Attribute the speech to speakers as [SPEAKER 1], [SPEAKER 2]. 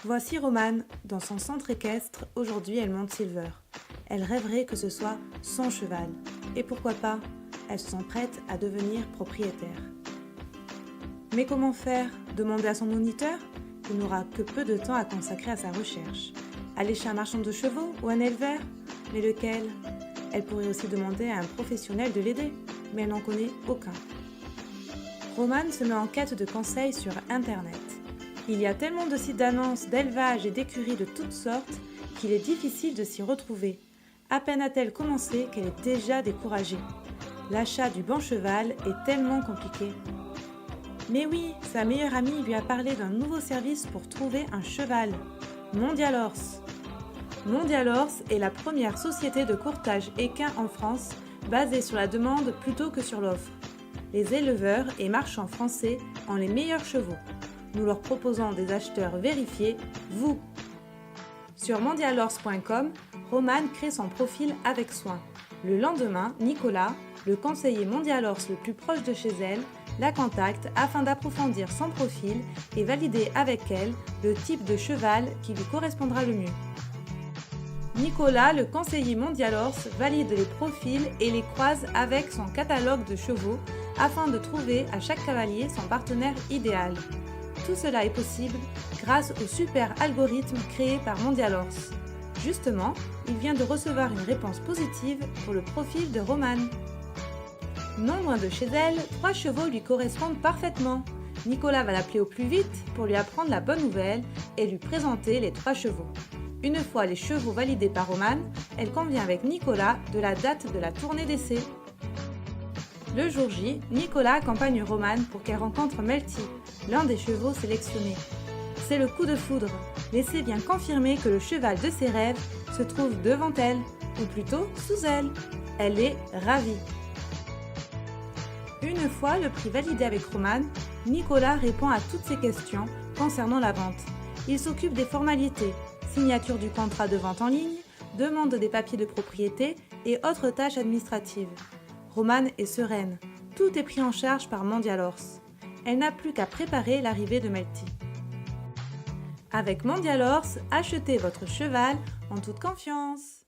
[SPEAKER 1] Voici Romane, dans son centre équestre, aujourd'hui elle monte Silver. Elle rêverait que ce soit son cheval. Et pourquoi pas, elle se sent prête à devenir propriétaire. Mais comment faire? Demander à son moniteur? Il n'aura que peu de temps à consacrer à sa recherche. Aller chez un marchand de chevaux ou un éleveur? Mais lequel? Elle pourrait aussi demander à un professionnel de l'aider, mais elle n'en connaît aucun. Romane se met en quête de conseils sur Internet. Il y a tellement de sites d'annonces, d'élevage et d'écuries de toutes sortes qu'il est difficile de s'y retrouver. À peine a-t-elle commencé qu'elle est déjà découragée. L'achat du bon cheval est tellement compliqué. Mais oui, sa meilleure amie lui a parlé d'un nouveau service pour trouver un cheval, Mondial Horse. Mondial Horse est la première société de courtage équin en France, basée sur la demande plutôt que sur l'offre. Les éleveurs et marchands français ont les meilleurs chevaux. Nous leur proposons des acheteurs vérifiés, vous. Sur mondialhorse.com, Romane crée son profil avec soin. Le lendemain, Nicolas, le conseiller Mondial Horse le plus proche de chez elle, la contacte afin d'approfondir son profil et valider avec elle le type de cheval qui lui correspondra le mieux. Nicolas, le conseiller Mondial Horse, valide les profils et les croise avec son catalogue de chevaux afin de trouver à chaque cavalier son partenaire idéal. Tout cela est possible grâce au super algorithme créé par Mondial Horse. Justement, il vient de recevoir une réponse positive pour le profil de Romane. Non loin de chez elle, 3 chevaux lui correspondent parfaitement. Nicolas va l'appeler au plus vite pour lui apprendre la bonne nouvelle et lui présenter les 3 chevaux. Une fois les chevaux validés par Romane, elle convient avec Nicolas de la date de la tournée d'essai. Le jour J, Nicolas accompagne Romane pour qu'elle rencontre Melty, l'un des chevaux sélectionnés. C'est le coup de foudre. L'essai vient confirmer que le cheval de ses rêves se trouve devant elle, ou plutôt sous elle. Elle est ravie. Une fois le prix validé avec Romane, Nicolas répond à toutes ses questions concernant la vente. Il s'occupe des formalités, signature du contrat de vente en ligne, demande des papiers de propriété et autres tâches administratives. Romane est sereine, tout est pris en charge par Mondial Horse. Elle n'a plus qu'à préparer l'arrivée de Melty. Avec Mondial Horse, achetez votre cheval en toute confiance.